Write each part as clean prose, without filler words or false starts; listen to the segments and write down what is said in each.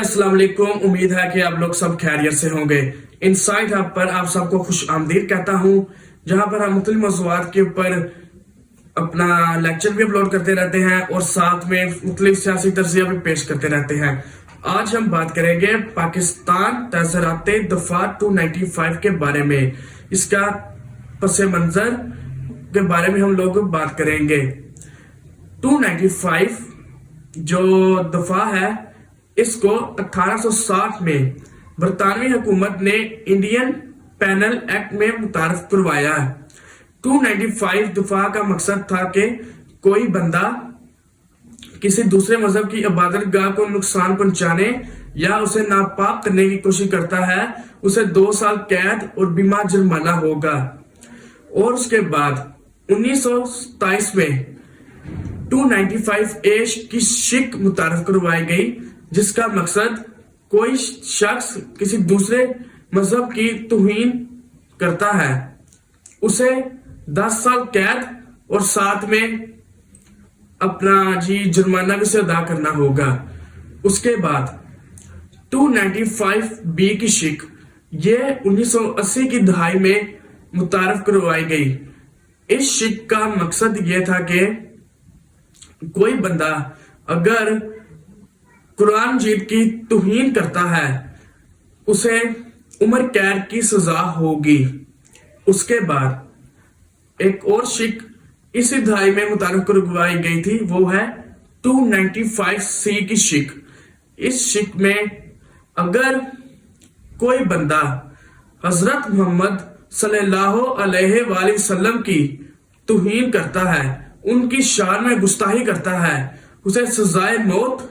السلام علیکم، امید ہے کہ آپ لوگ سب خیریت سے ہوں گے۔ انسائٹ ہب پر آپ سب کو خوش آمدید کہتا ہوں، جہاں پر ہم مختلف موضوعات کے اوپر اپنا لیکچر بھی اپلوڈ کرتے رہتے ہیں اور ساتھ میں مختلف سیاسی تجزیہ بھی پیش کرتے رہتے ہیں۔ آج ہم بات کریں گے پاکستان تاثرات دفاع 295 کے بارے میں، اس کا پس منظر کے بارے میں ہم لوگ بات کریں گے۔ 295 جو دفاع ہے، اس کو 1860 میں برطانوی حکومت نے انڈین پینل ایکٹ میں متعارف کروایا ہے۔ 295 دفاع کا مقصد تھا کہ کوئی بندہ کسی دوسرے مذہب کی عبادت گاہ کو نقصان پہنچانے یا اسے ناپاک کرنے کی کوشش کرتا ہے، اسے 2 سال قید اور بیمہ جرمانہ ہوگا۔ اور اس کے بعد 1927 میں 295 اے کی شق متعارف کروائی گئی، جس کا مقصد کوئی شخص کسی دوسرے مذہب کی توہین کرتا ہے، اسے 10 سال قید اور ساتھ میں اپنا جرمانہ بھی سے ادا کرنا ہوگا۔ اس کے بعد 295 بی کی شق یہ 1980 کی دہائی میں متعارف کروائی گئی۔ اس شق کا مقصد یہ تھا کہ کوئی بندہ اگر قرآن مجید کی توہین کرتا ہے، اسے عمر قید کی سزا ہوگی۔ اس کے بعد ایک اور شق اسی دہائی میں متعارف کروائی گئی تھی، وہ ہے 295 سی کی شق۔ اس شق میں اگر کوئی بندہ حضرت محمد صلی اللہ علیہ وآلہ وسلم کی توہین کرتا ہے، ان کی شان میں گستاخی کرتا ہے، اسے سزائے موت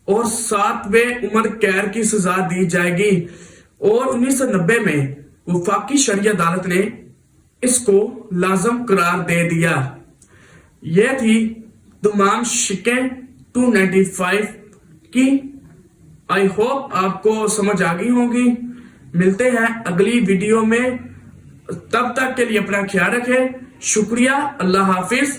اور 7 عمر قید کی سزا دی جائے گی۔ اور 1990 میں وفاقی شرعی عدالت نے اس کو لازم قرار دے دیا۔ یہ تھی تمام شقیں 295 کی۔ آئی ہوپ آپ کو سمجھ آ گئی ہوگی۔ ملتے ہیں اگلی ویڈیو میں، تب تک کے لیے اپنا خیال رکھیں۔ شکریہ، اللہ حافظ۔